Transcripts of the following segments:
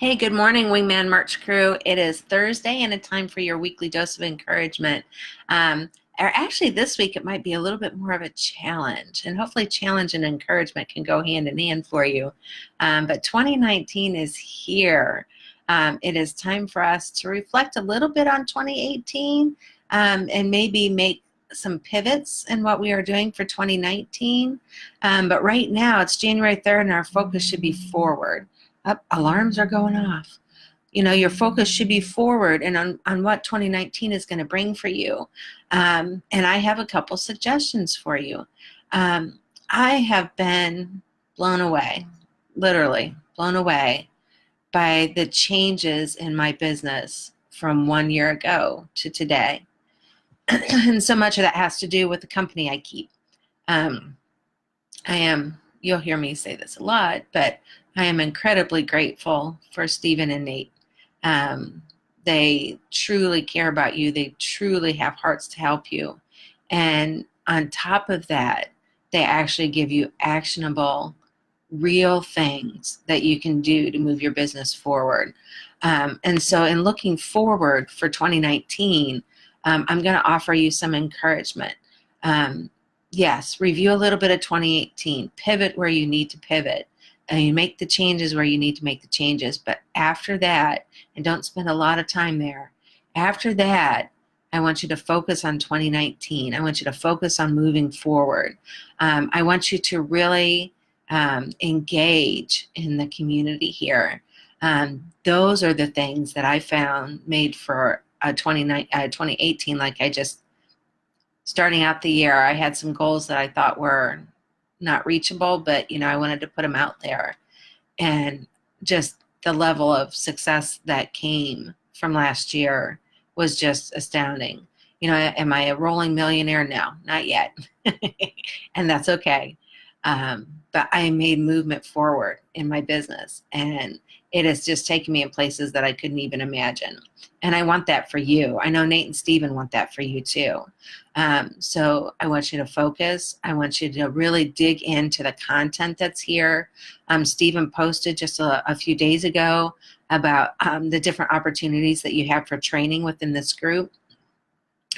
Hey, good morning, Wingman Merch Crew. It is Thursday and it's time for your weekly dose of encouragement. Or actually, this week it might be a little bit more of a challenge, and hopefully, challenge and encouragement can go hand in hand for you. But 2019 is here. It is time for us to reflect a little bit on 2018 and maybe make some pivots in what we are doing for 2019. But right now, it's January 3rd, and our focus should be forward. Up, alarms are going off. You know, your focus should be forward and on what 2019 is going to bring for you. And I have a couple suggestions for you. I have been blown away, literally blown away by the changes in my business from 1 year ago to today. And so much of that has to do with the company I keep. Um, you'll hear me say this a lot, but I am incredibly grateful for Stephen and Nate. They truly care about you. They truly have hearts to help you. And on top of that, they actually give you actionable, real things that you can do to move your business forward. And so in looking forward for 2019, I'm going to offer you some encouragement. Yes, review a little bit of 2018, pivot where you need to pivot, and you make the changes where you need to make the changes. But after that, and don't spend a lot of time there, after that, I want you to focus on 2019. I want you to focus on moving forward. I want you to really engage in the community here. Those are the things that I found made for 2018, like I just starting out the year, I had some goals that I thought were not reachable, but I wanted to put them out there. And just the level of success that came from last year was just astounding. Am I a rolling millionaire? No, not yet. And that's okay. But I made movement forward in my business, and it has just taken me in places that I couldn't even imagine. And I want that for you. I know Nate and Steven want that for you too. So I want you to focus. I want you to really dig into the content that's here. Steven posted just a few days ago about the different opportunities that you have for training within this group.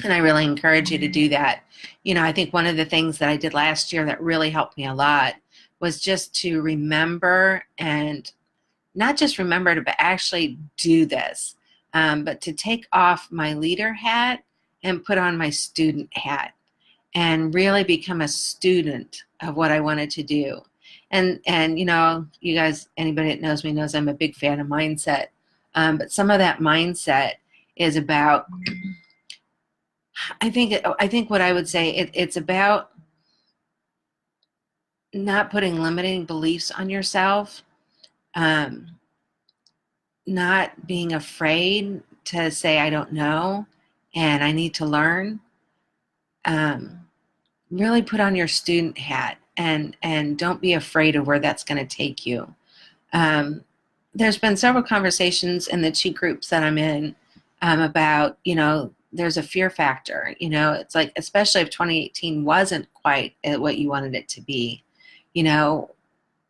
And I really encourage you to do that. I think one of the things that I did last year that really helped me a lot was just to remember, and not just remember it, but actually do this. But to take off my leader hat and put on my student hat and really become a student of what I wanted to do. And you guys, anybody that knows me knows I'm a big fan of mindset. But some of that mindset is about, I think what I would say, it's about not putting limiting beliefs on yourself, not being afraid to say, I don't know, and I need to learn. Really put on your student hat and don't be afraid of where that's going to take you. There's been several conversations in the two groups that I'm in about, there's a fear factor. It's like, especially if 2018 wasn't quite what you wanted it to be,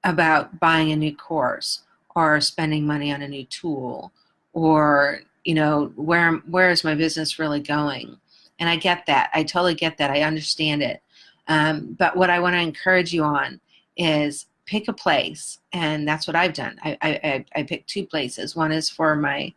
about buying a new course or spending money on a new tool, or, where is my business really going? And I get that. I totally get that. I understand it. But what I want to encourage you on is pick a place. And that's what I've done. I picked two places. One is for my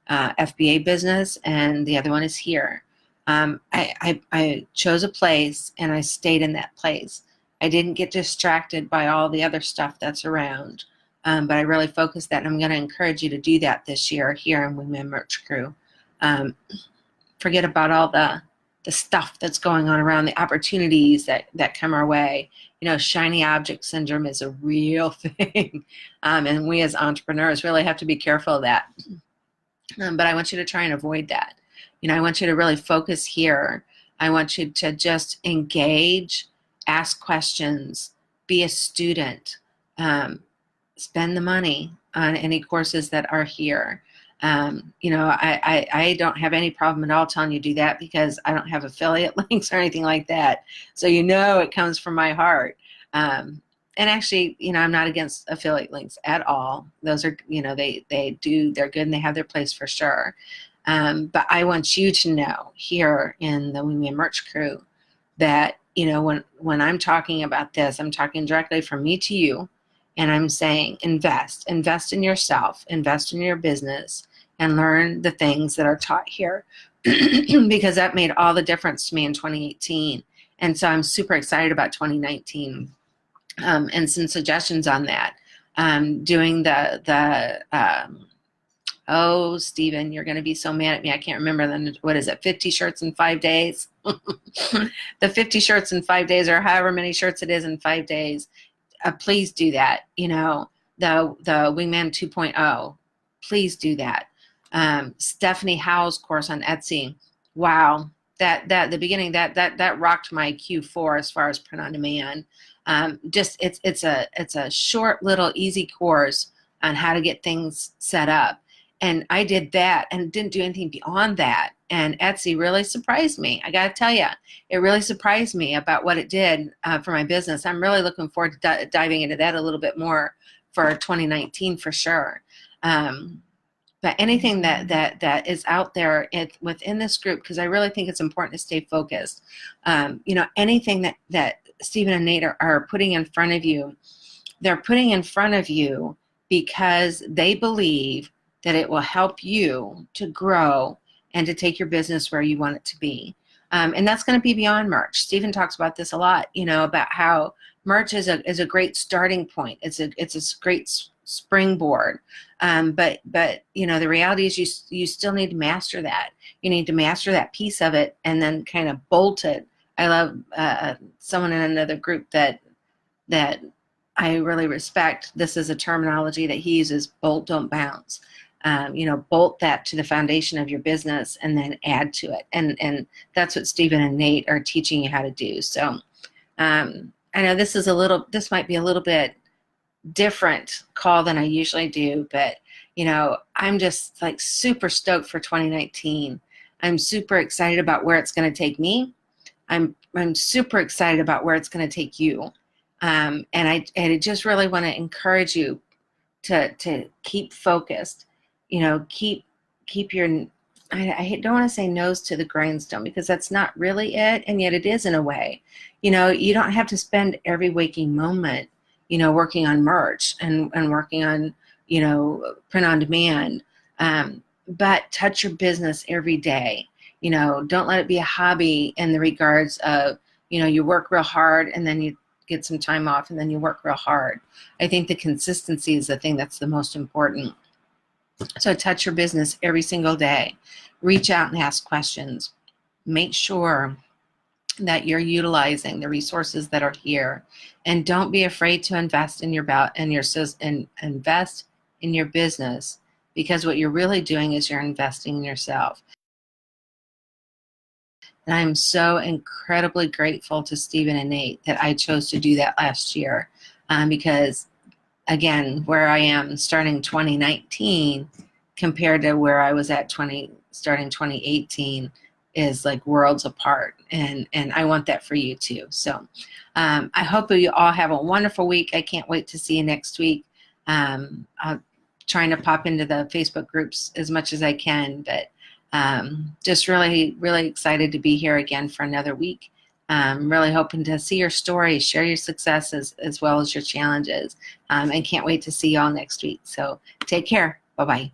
FBA business, and the other one is here. I chose a place, and I stayed in that place. I didn't get distracted by all the other stuff that's around, but I really focused that, and I'm going to encourage you to do that this year here in Women Merch Crew. Forget about all the stuff that's going on around, the opportunities that come our way. Shiny object syndrome is a real thing, and we as entrepreneurs really have to be careful of that. But I want you to try and avoid that. I want you to really focus here. I want you to just engage, ask questions, be a student, spend the money on any courses that are here. I don't have any problem at all telling you to do that, because I don't have affiliate links or anything like that. So it comes from my heart. and actually, I'm not against affiliate links at all. Those are, they're good and they have their place for sure. But I want you to know here in the Wingman Merch Crew that, when I'm talking about this, I'm talking directly from me to you, and I'm saying invest in yourself, invest in your business, and learn the things that are taught here because that made all the difference to me in 2018. And so I'm super excited about 2019. And some suggestions on that. Doing oh, Stephen, you're going to be so mad at me. I can't remember what is it, 50 shirts in 5 days? The 50 shirts in 5 days, or however many shirts it is in 5 days. Please do that. The Wingman 2.0. Please do that. Stephanie Howe's course on Etsy. Wow. That the beginning, that rocked my Q4 as far as print on demand. It's a short little easy course on how to get things set up. And I did that and didn't do anything beyond that. And Etsy really surprised me. I got to tell you, it really surprised me about what it did for my business. I'm really looking forward to diving into that a little bit more for 2019 for sure. But anything that is out there within this group, because I really think it's important to stay focused. Anything that Stephen and Nate are putting in front of you, they're putting in front of you because they believe that it will help you to grow and to take your business where you want it to be. And that's going to be beyond merch. Stephen talks about this a lot, about how merch is a great starting point. It's a great springboard. But the reality is you still need to master that. You need to master that piece of it and then kind of bolt it. I love someone in another group that I really respect. This is a terminology that he uses: bolt, don't bounce. Bolt that to the foundation of your business and then add to it. And that's what Stephen and Nate are teaching you how to do. So I know this might be a little bit different call than I usually do, but I'm just like super stoked for 2019. I'm super excited about where it's going to take me. I'm super excited about where it's going to take you. And I just really want to encourage you to keep focused. Keep your, I don't want to say nose to the grindstone, because that's not really it, and yet it is in a way. You don't have to spend every waking moment, working on merch and working on, print on demand, but touch your business every day. Don't let it be a hobby in the regards of, you work real hard and then you get some time off and then you work real hard. I think the consistency is the thing that's the most important. So touch your business every single day. Reach out and ask questions. Make sure that you're utilizing the resources that are here, and don't be afraid to invest in invest in your business, because what you're really doing is you're investing in yourself. And I'm so incredibly grateful to Stephen and Nate that I chose to do that last year, because again, where I am starting 2019 compared to where I was at starting 2018 is like worlds apart. And I want that for you too. So I hope you all have a wonderful week. I can't wait to see you next week. I'm trying to pop into the Facebook groups as much as I can, but just really, really excited to be here again for another week. Really hoping to see your stories, share your successes as well as your challenges, and can't wait to see you all next week. So take care. Bye-bye.